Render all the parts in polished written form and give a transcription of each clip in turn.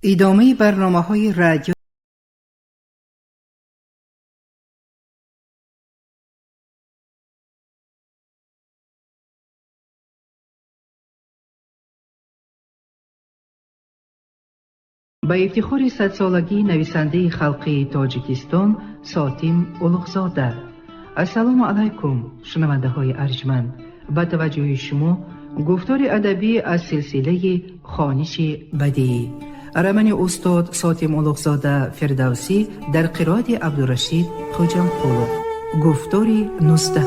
ادامه برنامه‌های رادیو با افتخار 100 سالگی نویسنده خلقی تاجیکستان ساتیم اولغزاده. السلام علیکم شنونده های ارجمند، با توجه شما گفتار ادبی از سلسله خوانش بدیعی ارمن استاد ساتیم اولغزاده فردوسی در قرائت عبدالرشید خوجامپولو. گفتار 19.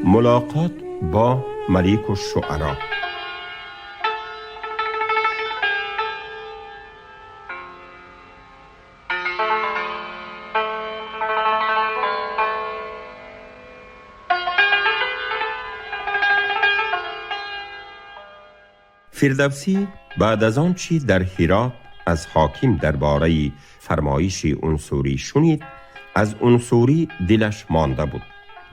ملاقات با ملیک الشعرا. فردوسی بعد از آن چی در هرات از حاکم درباره فرمایش انصوری شنید، از انصوری دلش مانده بود.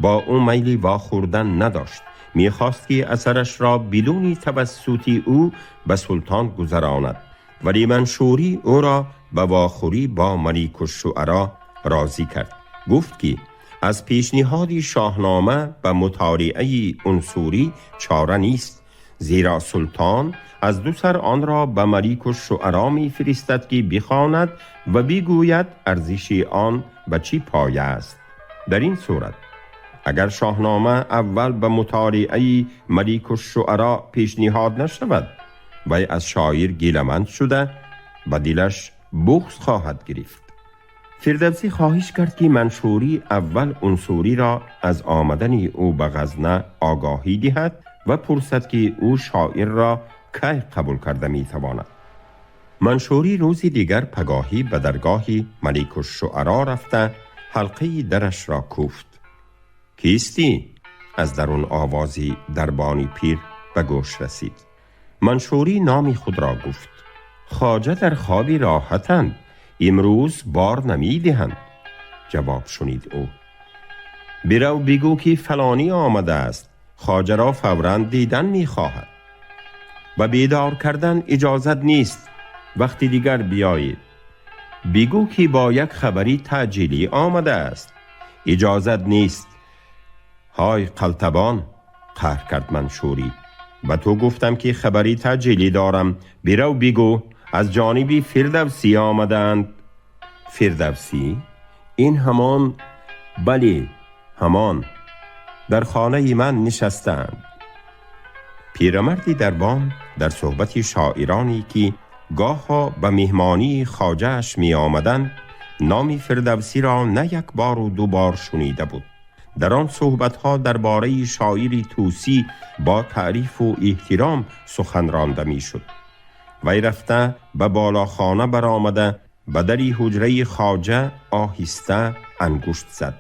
با او میلی واخوردن نداشت، میخواست که اثرش را بدون توسط او به سلطان گذراند، ولی منشوری او را به واخوری با ملیک الشعرا راضی کرد. گفت که از پیشنهاد شاهنامه به مطالعه انصوری چاره نیست، زیرا سلطان از دو سر آن را به ملیک الشعرا میفرستد که بخواند و بگوید ارزش آن به چی پایه است. در این صورت اگر شاهنامه اول به مطالعه ملیک الشعرا پیشنهاد نشود و از شاعر گیلمند شده، به دلش بغض خواهد گرفت. فردوسی خواهش کرد که منشوری اول انصوری را از آمدن او به غزنه آگاهی دهد و پرسد که او شاعر را کی قبول کرده میتواند. منشوری روزی دیگر پگاهی به درگاه ملیک الشعرا رفته حلقه درش را کوفت. کیستی؟ از درون آوازی دربانی پیر به گوش رسید. منشوری نام خود را گفت. خواجه در خوابی راحتند، امروز بار نمی دهند. جواب شنید او. برو بگو که فلانی آمده است، خواجه را فوراً دیدن می خواهد. و بیدار کردن اجازت نیست، وقتی دیگر بیایید. بگو که با یک خبری تعجیلی آمده است، اجازت نیست. های قلتبان، قهر کرد منشوری. به تو گفتم که خبری تعجیلی دارم، برو بگو از جانب فردوسی آمدند. فردوسی؟ این همان؟ بله همان، در خانه من نشستند. پیرمردی دربان در صحبت شاعرانی که گاه ها به مهمانی خواجه‌اش می آمدند نام فردوسی را نه یک بار و دو بار شنیده بود. در آن صحبت‌ها درباره شاعری توسی با تعریف و احترام سخن رانده می‌شد. وی رفته به بالاخانه برآمده به در حجره خواجه آهسته انگشت زد.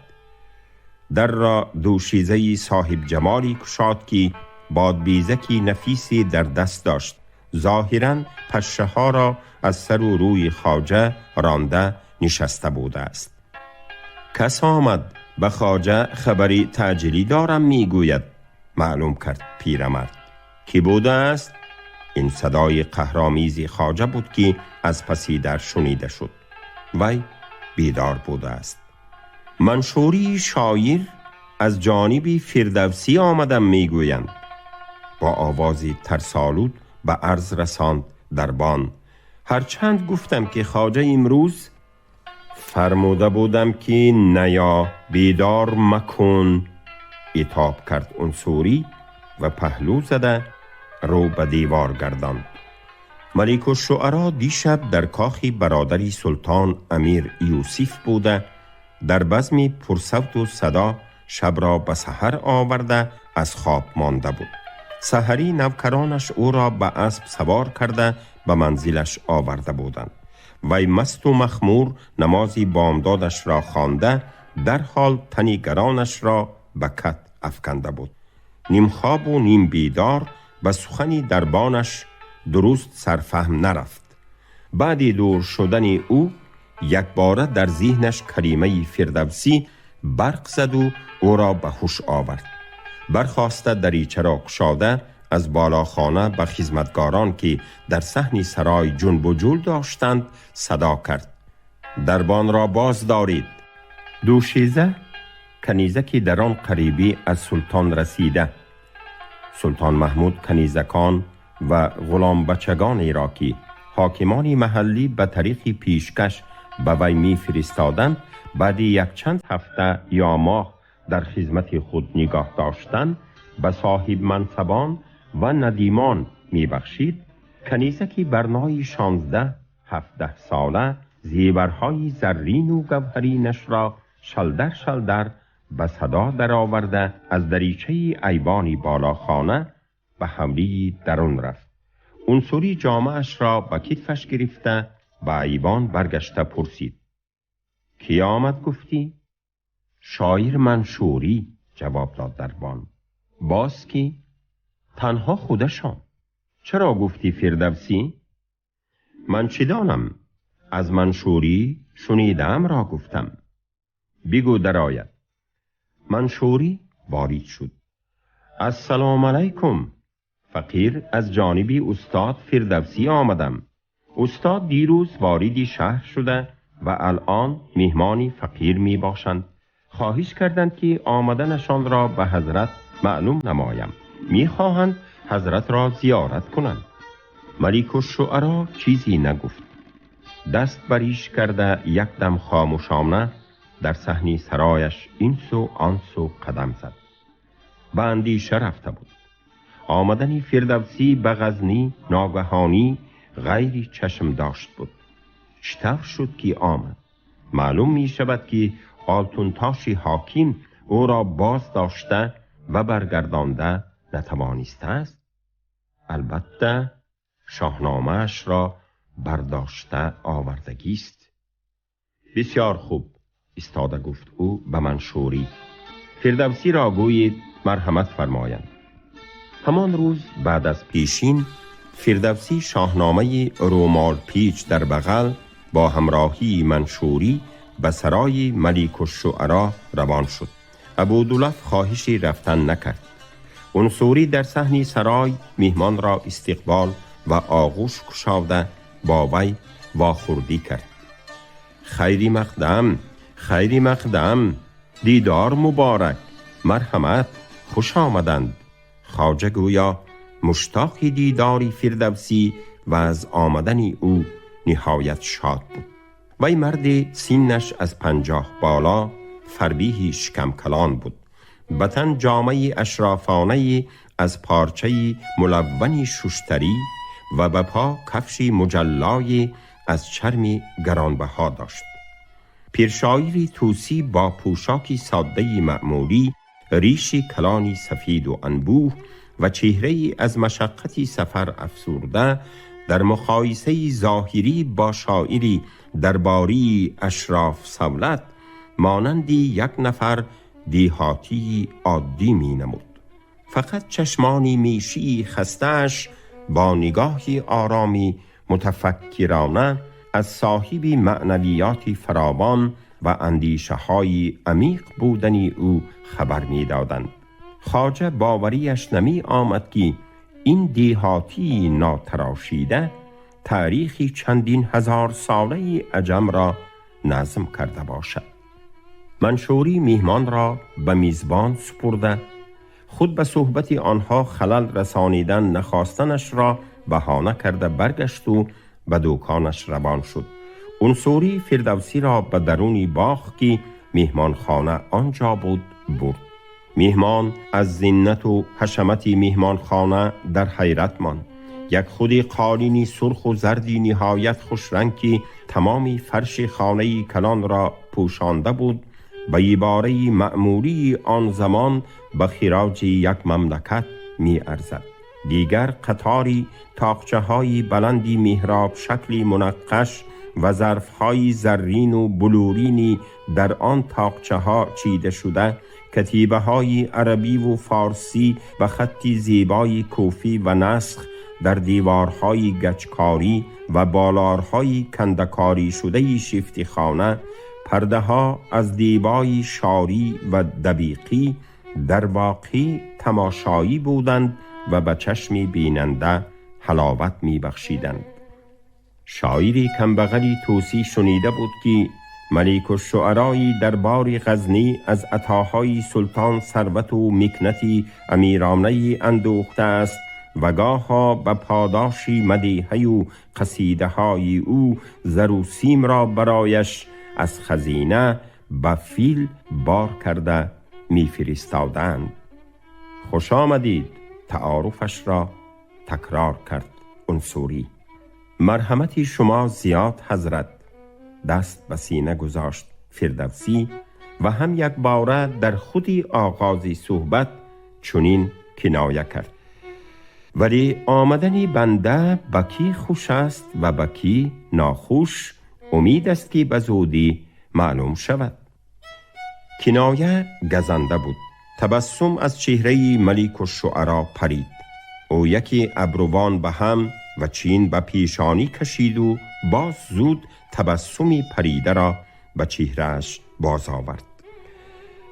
در را دوشیزه صاحب جمالی گشاد که بادبیزکی نفیسی در دست داشت. ظاهراً پشه ها را از سر و روی خواجه رانده نشسته بوده است. کس آمد به خواجه خبری تعجیلی دارم میگوید، معلوم کرد پیرمرد. کی بوده است؟ این صدای قهرآمیز خواجه بود که از پسی در شنیده شد. وی بیدار بوده است. منشوری شاعر از جانب فردوسی آمدم میگویند. با آوازی ترسالود به عرض رساند دربان. هرچند گفتم که خواجه امروز فرموده بودم که نیا بیدار مکن. عتاب کرد انصوری و پهلو زده رو به دیوار گرداند. ملیک الشعرا دیشب در کاخ برادری سلطان امیر یوسف بوده، در بزمی پرصوت و صدا شب را به سحر آورده از خواب مانده بود. سحری نوکرانش او را به اسب سوار کرده به منزلش آورده بودند. وی مست و مخمور نمازی بامدادش را خوانده در حال تنی گرانش را به کت افکنده بود. نیم خواب و نیم بیدار به سخنی دربانش درست سرفهم نرفت. بعد دور شدن او یک باره در ذهنش کلمه فردوسی برق زد و او را به هوش آورد. برخاسته دریچه را گشاده از بالا خانه به خدمتگاران که در صحن سرای جنب و جول داشتند صدا کرد: دربان را باز دارید. دوشیزه کنیزکی در آن قریبی از سلطان رسیده. سلطان محمود کنیزکان و غلام بچگانی را که حاکمان محلی به طریق پیشکش به وی می فرستادند بعد یک چند هفته یا ماه در خدمت خود نگاه داشتن به صاحب منصبان و ندیمان می بخشید. کنیزکی برنای 16-17 ساله زیورهای زرین و گوهرینش را شلدر شلدر به صدا در آورده از دریچه ایوانی بالا خانه به حملی درون رفت. عنصری جامه‌اش را به کتفش گرفته به ایوان برگشته پرسید: کی آمد گفتی؟ شاعر منشوری، جواب داد دربان. باز کی؟ تنها خودشان. چرا گفتی فردوسی؟ من چه دانم؟ از منشوری شنیدم را گفتم. بگو درآید. منشوری وارد شد. السلام علیکم. فقیر از جانب استاد فردوسی آمدم. استاد دیروز وارد شهر شده و الان مهمانی فقیر می باشند. خواهش کردند که آمدنشان را به حضرت معلوم نمایم. می خواهند حضرت را زیارت کنند. ملک الشعرا چیزی نگفت. دست بریش کرده یک دم خاموشانه در صحن سرایش این سو آن سو قدم زد. به اندیشه رفته بود. آمدن فردوسی به غزنی ناگهانی غیر چشم داشت بود. چطور شد که آمد؟ معلوم می شود که آلتونتاش حاکم او را باز داشته و برگردانده نتوانسته است. البته شاهنامه‌اش را برداشته آوردگی است. بسیار خوب استاده گفت او به منشوری. فردوسی را گویید مرحمت فرمایند. همان روز بعد از پیشین فردوسی شاهنامه رومال پیچ در بغل با همراهی منشوری به سرای ملک الشعرا روان شد. ابودلف خواهشی رفتن نکرد. عنصری در صحن سرای مهمان را استقبال و آغوش گشاده با وی واخوردی کرد. خیری مقدم، خیری مقدم، دیدار مبارک، مرحمت، خوش آمدند. خواجه گویا مشتاق دیداری فردوسی و از آمدن او نهایت شاد بود. وی مرد سینش از 50 بالا، فربیه شکم کلان بود. بطن جامه اشرافانه از پارچه ملون ششتری و به پا کفش مجلای از چرم گرانبها داشت. پیرشاعری توسی با پوشاکی ساده معمولی، ریشی کلانی سفید و انبوه و چهره‌ای از مشقت سفر افسرده، در مقایسه ظاهری با شاعری درباری اشراف سولت مانندی یک نفر دیهاتی عادی می نمود. فقط چشمانی میشی خسته‌اش با نگاهی آرامی متفکرانه از صاحب معنویات فراوان و اندیشه های عمیق بودن او خبر می دادند. خواجه باوریش نمی آمد که این دیهاتی ناتراشیده تاریخی چندین هزار ساله عجم را نظم کرده باشد. منشوری میهمان را به میزبان سپرده، خود به صحبت آنها خلل رسانیدن نخواستنش را بهانه کرده برگشت و به دکانش روان شد. عنصری فردوسی را به درونی باغ که میهمان خانه آنجا بود برد. میهمان از زینت و حشمت میهمان خانه در حیرت ماند. یک خودی قالینی سرخ و زردی نهایت خوش رنگ که تمامی فرش خانه کلان را پوشانده بود، به عباره معمولی آن زمان به خراج یک مملکت می ارزد. دیگر قطاری تاقچه های بلندی محراب شکلی منقش و ظرف های زرین و بلورینی در آن تاقچه ها چیده شده، کتیبه های عربی و فارسی و خطی زیبای کوفی و نسخ در دیوارهای گچکاری و بالارهای کندکاری شده شیفتی خانه پرده ها از دیبای شاری و دبیقی در واقع تماشایی بودند و به چشم بیننده حلاوت می بخشیدند. شاعری کمبغلی توسی شنیده بود که ملک الشعرای دربار غزنی از عطاهای سلطان ثروت و مکنتی امیرانه اندوخته است و گاها به پاداشی مدیحه و قصیده های او زر و سیم را برایش از خزینه به فیل بار کرده می فرستادند. خوش آمدید. تعارفش را تکرار کرد عنصری. مرحمت شما زیاد حضرت. دست به سینه گذاشت فردوسی و هم یک باره در خودی آغازی صحبت چنین کنایه کرد: ولی آمدنی بنده بکی خوش است و بکی ناخوش، امید است که به زودی معلوم شود. کنایه گزنده بود. تبسم از چهره ملک الشعرا پرید. او یکی ابروان به هم و چین به پیشانی کشید و باز زود تبسمی پریده را به چهرهش باز آورد.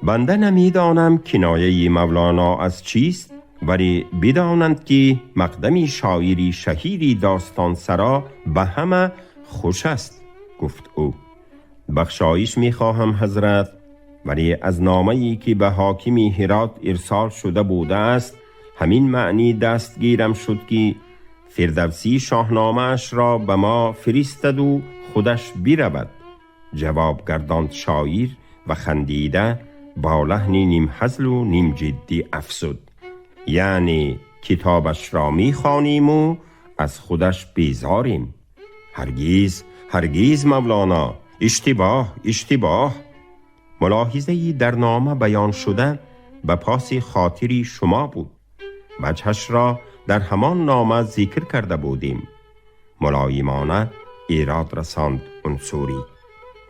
بنده نمیدانم کنایه مولانا از چیست، ولی بدانند که مقدمی شاعری شهیری داستان سرا به همه خوش است، گفت او. بخشایش میخواهم حضرت، ولی از نامه‌ای که به حاکم هرات ارسال شده بوده است همین معنی دستگیرم شد که فردوسی شاهنامه‌اش را به ما فرستد و خودش برود. جواب گرداند شاعر و خندیده با لحن نیم هزل و نیم جدی افزود: یعنی کتابش را می‌خوانیم و از خودش بیزاریم. هرگیز هرگیز مولانا، اشتباه. ملاحظه‌ای در نامه بیان شده به پاس خاطری شما بود. وجهش را در همان نامه ذکر کرده بودیم. ملایمانه ایراد رساند عنصری.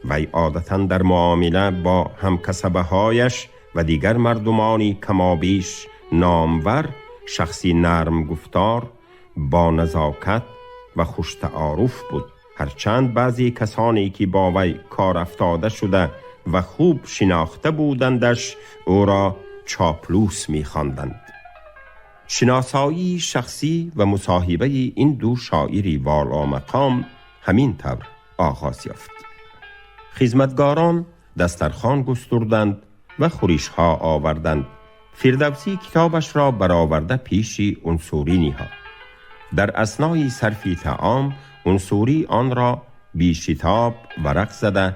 وی عادتاً در معامله با همکسبه هایش و دیگر مردمانی کمابیش نامور، شخصی نرم گفتار، با نزاکت و خوش تعارف بود. هرچند بعضی کسانی که با وی کار افتاده شده و خوب شناخته بودندش او را چاپلوس می‌خواندند. شناسایی شخصی و مصاحبه این دو شاعری والا مقام همین طور آغاز یافت. خدمتگاران دسترخوان گستردند و خورش‌ها آوردند. فردوسی کتابش را برآورده پیش عنصری نهاد. در اثنای صرف طعام عنصری آن را بی شتاب ورق زده،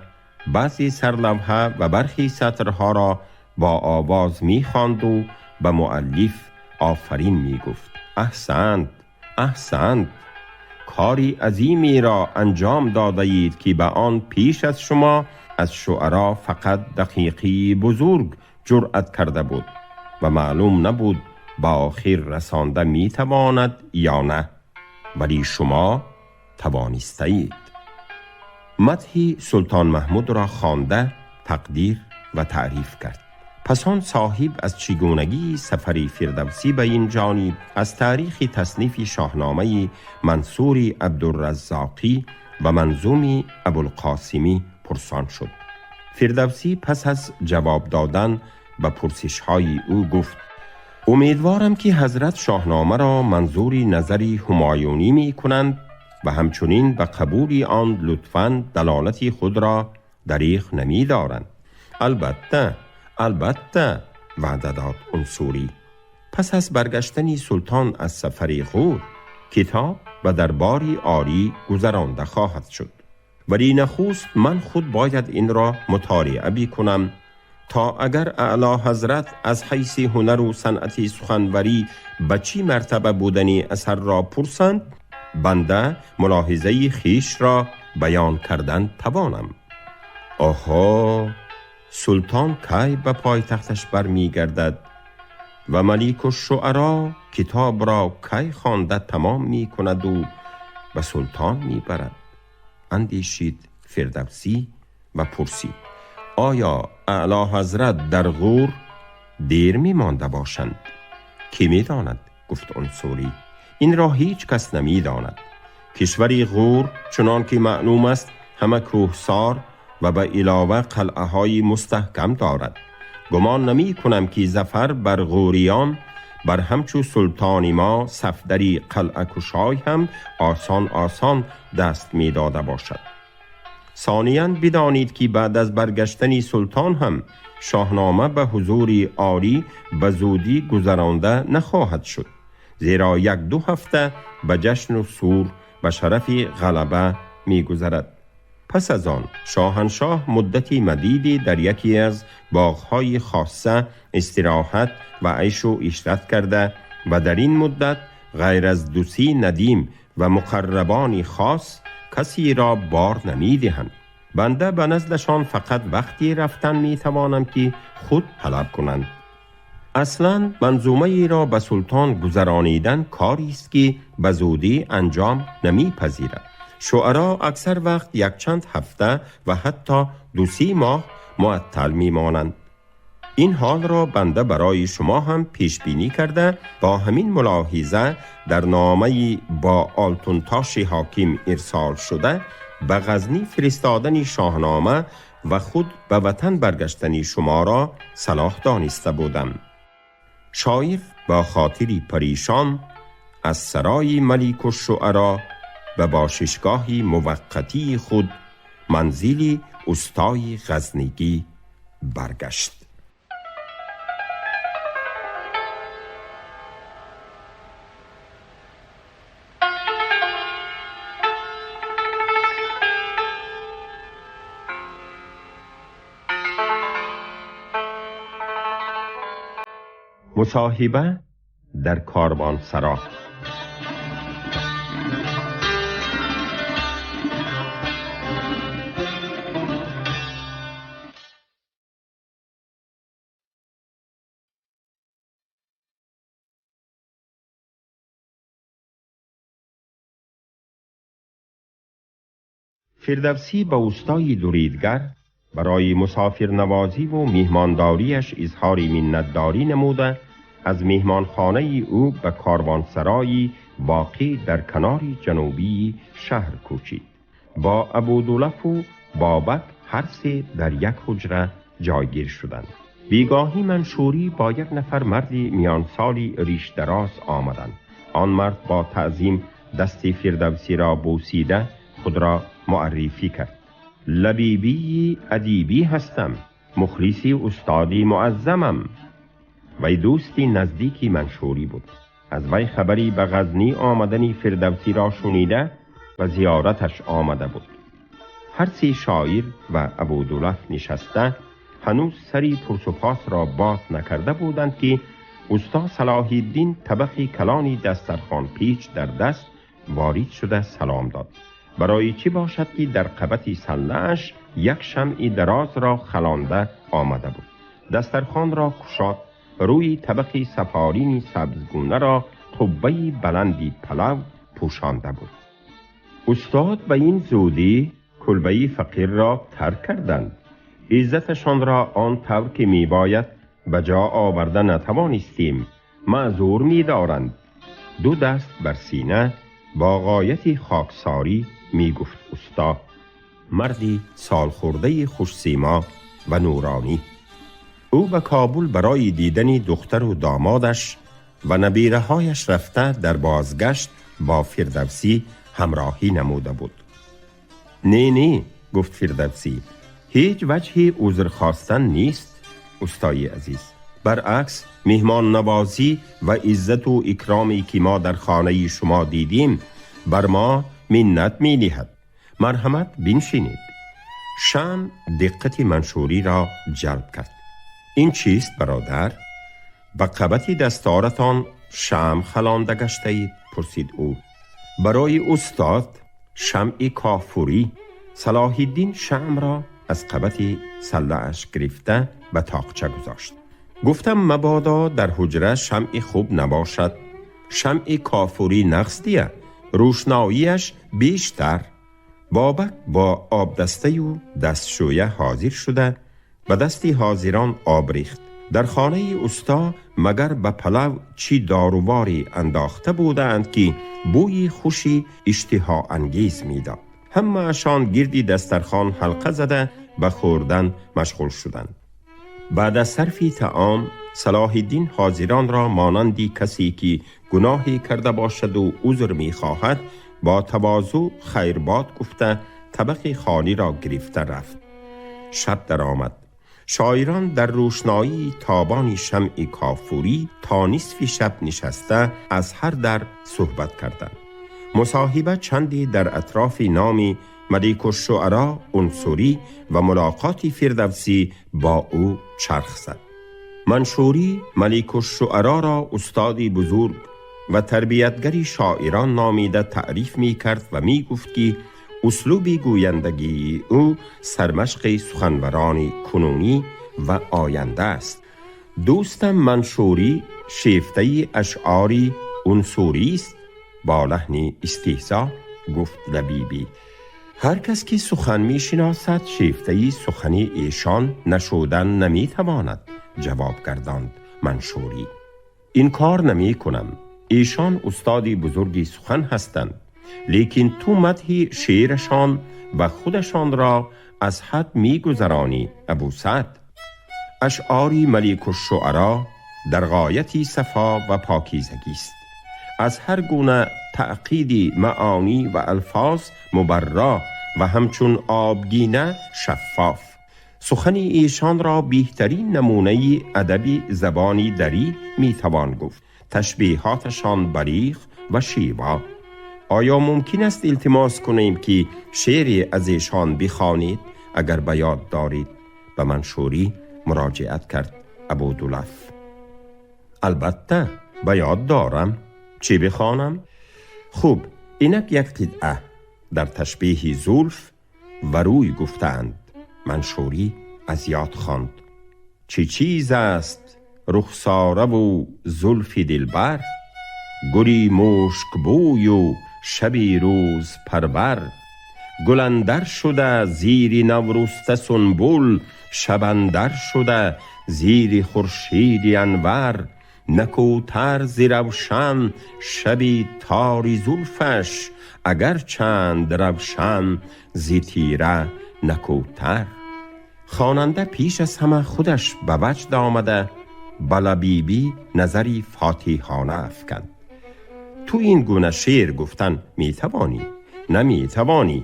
بعضی سرلوحه و برخی سطرها را با آواز می‌خواند و به مؤلف آفرین می‌گفت. احسنت، کاری عظیمی را انجام داده اید که به آن پیش از شما از شعرا فقط دقیقی بزرگ جرأت کرده بود و معلوم نبود با آخر رسانده میتواند یا نه، ولی شما توانسته اید. مدح سلطان محمود را خوانده تقدیر و تعریف کرد. پس آن صاحب از چگونگی سفری فردوسی به این جانب از تاریخ تصنیف شاهنامه منصور عبدالرزاقی و منظوم ابوالقاسمی پرسان شد. فردوسی پس از جواب دادن به پرسش‌های او گفت: امیدوارم که حضرت شاهنامه را منظور نظری همایونی می کنند و همچنین به قبول آن لطفاً دلالت خود را دریغ نمی دارند. البته وعده داد عنصری. پس از برگشتن سلطان از سفر غور کتاب و درباری عالی گذرانده خواهد شد، ولی نخست من خود باید این را مطالعه بکنم تا اگر اعلی حضرت از حیث هنر و صنعت سخنوری به چی مرتبه بودنی اثر را پرسند، بنده ملاحظه خیش را بیان کردن توانم. آها، سلطان کی به پای تختش برمی گردد و ملک الشعرا کتاب را کی خوانده تمام می کند و به سلطان می برد؟ اندیشید فردوسی و پرسید: آیا اعلی حضرت در غور دیر می مانده باشند؟ کی می داند؟ گفت عنصری. این را هیچ کس نمی داند. کشوری غور چنان که معلوم است همه کوهسار و و به علاوه قلعه های مستحکم دارد. گمان نمی کنم که ظفر بر غوریان بر همچو سلطان ما صفدری قلعه کشای هم آسان دست می داده باشد. ثانیاً بدانید که بعد از برگشتن سلطان هم شاهنامه به حضور عالی به زودی گذرانده نخواهد شد، زیرا 1-2 هفته به جشن و سور به شرف غلبه می گذرد. پس از آن شاهنشاه مدتی مدیدی در یکی از باغهای خاصه استراحت و عیش و عشرت کرده و در این مدت غیر از 2-3 ندیم و مقربانی خاص کسی را بار نمی دهند. بنده به نزدشان فقط وقتی رفتن می توانم که خود طلب کنند. اصلا منظومه ای را به سلطان گذرانیدن کاری است که به زودی انجام نمی پذیرد. شعرا اکثر وقت 1 هفته و حتی 2-3 ماه معطل می مانند. این حال را بنده برای شما هم پیش بینی کرده با همین ملاحظه در نامه با آلتونتاش حاکم ارسال شده به غزنی فرستادن شاهنامه و خود به وطن برگشتن شما را صلاح دانسته بودم. شاعر با خاطری پریشان از سرای ملیک الشعرا و باششگاهی موقتی خود منزلی استای غزنیگی برگشت. مصاحبه در کاروانسرا. فردوسی به استای دریدگر برای مسافر نوازی و میهمانداریش اظهار منتداری نموده از میهمانخانه او به کاروانسرایی واقع در کنار جنوبی شهر کوچید. با ابودولف و بابک هر سه در یک حجره جایگیر شدند. بیگاهی منشوری با 1 نفر مردی میان سالی ریش دراز آمدند. آن مرد با تعظیم دست فردوسی را بوسیده خود را معرفی کرد. لبیبی ادیبی هستم، مخلصی استادی معظمم. وی دوستی نزدیکی منشوری بود. از وی خبری به غزنی آمدن فردوسی را شنیده و زیارتش آمده بود. هر 3 شاعر و ابودولف نشسته هنوز سری پرسپاس را باز نکرده بودند که استا صلاح الدین طبق کلانی دسترخوان پیچ در دست وارد شده سلام داد. برای چی باشد که در قبط سله‌اش 1 شمع دراز را خلانده آمده بود. دسترخوان را کشاد، روی طبق سفارین سبزگونه را قبه بلندی پلو پوشانده بود. استاد به این زودی کلبه فقیر را ترک کردند. عزتشان را آن طور که می باید به جا آورده نتوانستیم، معذور می دارند. 2 دست بر سینه با غایت خاکساری می گفت استا، مردی سالخورده خوش‌سیما و نورانی. او به کابل برای دیدن دختر و دامادش و نبیره هایش رفته در بازگشت با فردوسی همراهی نموده بود. نه گفت فردوسی، هیچ وجهی عذر خواستن نیست استای عزیز. برعکس مهمان نوازی و عزت و اکرامی که ما در خانه شما دیدیم بر ما منت می نهد. مرحمت بنشینید. شم دقت منشوری را جلب کرد. این چیست برادر؟ به قبط دستارتان شم خلانده گشته اید؟ پرسید او. برای استاد شمع کافوری. صلاح الدین شم را از قبط سله‌اش گرفته به تاقچه گذاشت. گفتم مبادا در حجره شمع خوب نباشد. شمع کافوری نقصدیه، روشناییش بیشتر. بابک با آب دسته و دستشویه حاضر شده به دستی حاضران آب ریخت. در خانه استا مگر به پلو چی داروواری انداخته بودند که بوی خوشی اشتها انگیز میداد. همه اشان گردی دسترخوان حلقه زده به خوردن مشغول شدند. بعد از صرف طعام صلاح الدین حاضران را مانندی کسی که گناهی کرده باشد و عذر می خواهد با تواضع خیرباد گفته طبق خالی را گرفته رفت. شب در آمد. شاعران در روشنایی تابان شمع کافوری تا نصف شب نشسته از هر در صحبت کردند. مصاحبه چندی در اطراف نام ملک الشعراء انصوری و ملاقات فردوسی با او چرخ زد. منشوری ملک الشعراء را استادی بزرگ و تربیتگری شاعران نامیده تعریف می کرد و می گفت که اسلوب گویندگی او سرمشق سخنوران کنونی و آینده است. دوستم منشوری شیفته اشعاری انصوری است. با لحن استهزا گفت لبیبی: هر کس که سخن می شناسد شیفته سخنی ایشان نشودن نمی تواند. جواب گرداند منشوری: این کار نمی کنم. ایشان استادی بزرگی سخن هستند، لیکن تو مدح شعرشان و خودشان را از حد می گذرانی ابو سعد. اشعاری ملک الشعراء در غایتی صفا و پاکیزگی است، از هر گونه تعقیدی معانی و الفاظ مبرا و همچون آبگینه شفاف. سخن ایشان را بهترین نمونه ادبی زبانی دری می توان گفت. تشبیهاتشان بلیغ و شیوا. آیا ممکن است التماس کنیم که شعری از ایشان بخوانید اگر به یاد دارید؟ به منشوری مراجعت کرد ابودلف. البته به یاد دارم. چی بخوانم؟ خوب، اینک یک قطعه در تشبیه زلف و روی گفتند. منشوری از یاد خواند: چی چیز است رخساره و زلف دلبر، گلی مشک بوی و شبی روز پرور، گل اندر شده زیر نورسته سنبل، شب اندر شده زیر خورشید انور، نکوتر ز روشن شبی تاری زلفش، اگر چند روشن ز تیره نکوتر. خواننده پیش از همه خودش به وجد آمده به لبیبی نظری فاتحانه افکند: تو این گونه شعر گفتن می توانی؟ نمی توانی.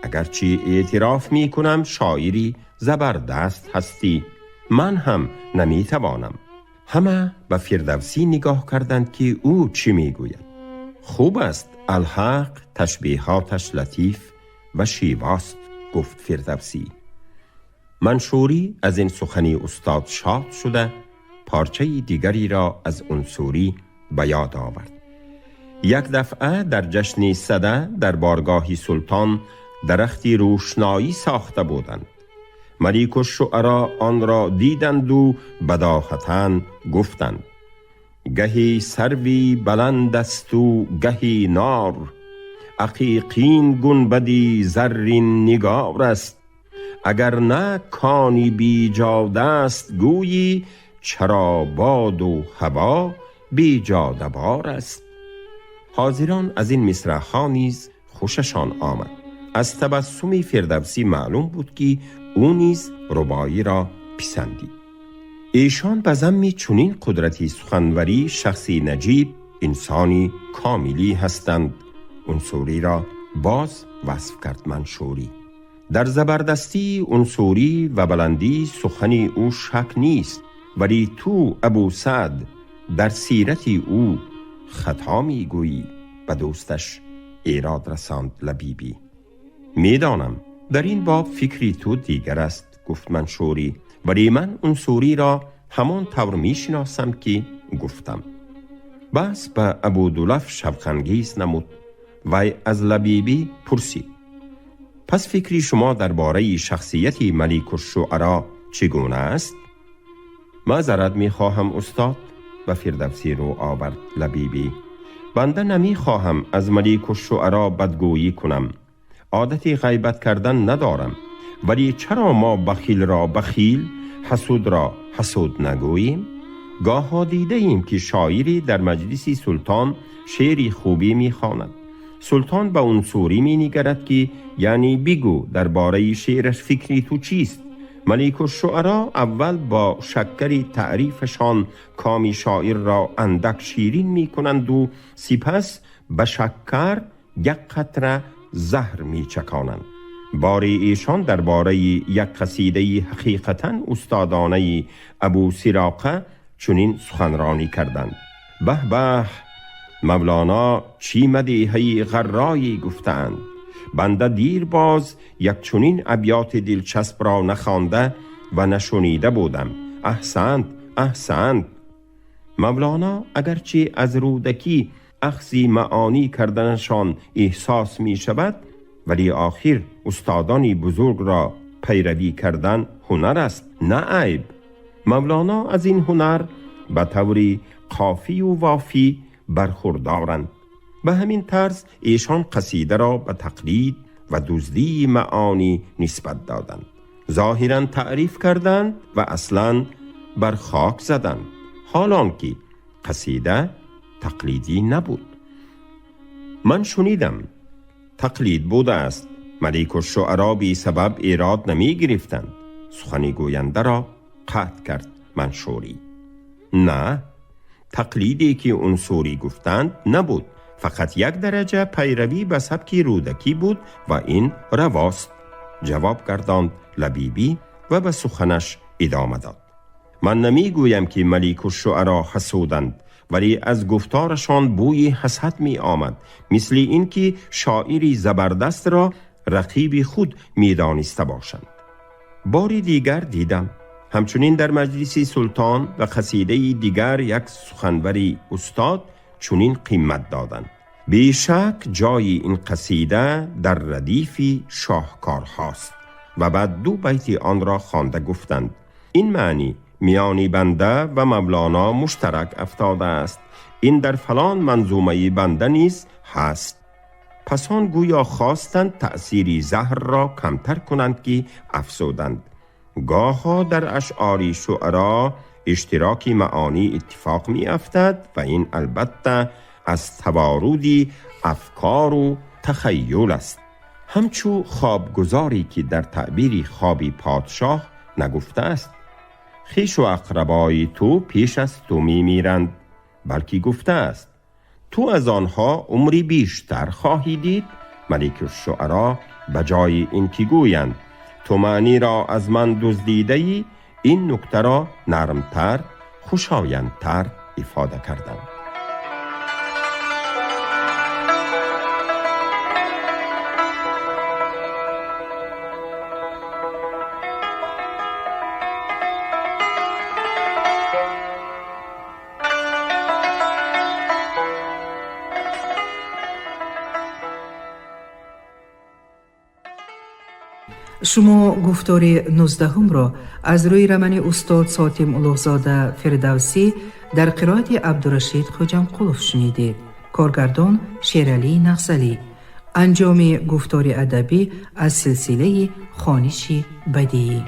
اگرچه اعتراف می کنم شاعری زبردست هستی، من هم نمی توانم. همه به فردوسی نگاه کردند که او چی می گوید. خوب است، الحق تشبیهاتش لطیف و شیواست، گفت فردوسی. منشوری از این سخنی استاد شاد شده پارچه دیگری را از انصوری به یاد آورد. یک دفعه در جشن صده در بارگاه سلطان درختی روشنایی ساخته بودند. ملک الشعراء آن را دیدند و بداهتاً گفتند: گهی سروی بلند است و گهی نار، عقیقین گنبدی زرین نگار است، اگر نه کانی بیجاده است گویی، چرا باد و هوا بیجاده بار است. حاضران از این مصرع‌ها نیز خوششان آمد. از تبسم فردوسی معلوم بود که او نیز ربایی را پسندید. ایشان به ضمن چنین قدرتی سخنوری شخصی نجیب، انسانی کاملی هستند. انصوری را باز وصف کرد منشوری: در زبردستی انصوری و بلندی سخنی او شک نیست، ولی تو ابو سعد در سیرت او خطا می گویی. به دوستش ایراد رساند لبیبی: میدانم در این باب فکری تو دیگر است، گفت منشوری، ولی من انصوری را همان طور می شناسم که گفتم. بس به ابودلف شبخنگیز نمود و از لبیبی پرسید: پس فکری شما درباره شخصیت ملک الشعراء چگونه است؟ معذرت می خواهم استاد، و فردوسی رو آورد لبیبی: بنده نمی خواهم از ملک الشعراء بدگویی کنم، عادت غیبت کردن ندارم، ولی چرا ما بخیل را بخیل، حسود را حسود نگوییم؟ گاه ها دیده ایم که شاعری در مجلس سلطان شعری خوبی می خواند، سلطان به اون سوری می نگرد که یعنی بگو درباره شعرش فکری تو چیست. ملک الشعرا اول با شکر تعریفشان کام شاعر را اندک شیرین می کنند و سپس به شکر یک قطره زهر می چکانند. باری ایشان درباره یک قصیده حقیقتاً استادانه ابو سراقه چنین سخنرانی کردند: به به، مولانا چی مدیحه غرایی گفتند. بنده دیر باز یک چنین ابیات دلچسب را نخوانده و نشنیده بودم. احسنت، احسنت. مولانا اگرچه از رودکی اخذی معانی کردنشان احساس می شود، ولی آخر استادانی بزرگ را پیروی کردن هنر است، نه عیب. مولانا از این هنر به طوری کافی و وافی برخوردارند. به همین طرز ایشان قصیده را به تقلید و دزدی معانی نسبت دادند. ظاهراً تعریف کردند و اصلاً بر خاک زدند، حالان که قصیده تقلیدی نبود. من شنیدم تقلید بوده است. ملک الشعرا بی سبب ایراد نمی گرفتند. سخنی گوینده را قطع کرد منشوری. نه، تقلیدی که اون سوری گفتند نبود، فقط یک درجه پیروی به سبک رودکی بود و این رواست. جواب گرداند لبیبی و به سخنش ادامه داد: من نمی گویم که ملک الشعرا حسودند، ولی از گفتارشان بوی حسد می آمد، مثل این که شاعری زبردست را رقیب خود می دانسته باشند. باری دیگر دیدم همچنین در مجلس سلطان و قصیده دیگر یک سخنوری استاد چنین قیمت دادند: بیشک جای این قصیده در ردیف شاهکار هاست. و بعد 2 بیت آن را خوانده گفتند: این معنی میانی بنده و مولانا مشترک افتاده است، این در فلان منظومه بنده نیز هست. پس آن گویا خواستند تأثیری زهر را کمتر کنند که افزودند. گاها در اشعار شعرا اشتراکی معانی اتفاق می افتد و این البته از توارد افکار و تخیل است. همچو خوابگزاری که در تعبیر خوابی پادشاه نگفته است: خویش و اقربای تو پیش از تو می میرند، بلکه گفته است: تو از آنها عمری بیشتر خواهی دید. ملک الشعرا بجای این که گویند تو معنی را از من دزدیده‌ای، این نکته را نرمتر، خوشایندتر افاده کردند. شما گفتار 19 را از روی رمن استاد ساتیم اولوغزاده فردوسی در قرائت عبدالرشید خوجمقلوف شنیدید. کارگردان شیرعلی نغزلی. انجام گفتار ادبی از سلسله خوانش بدیعی.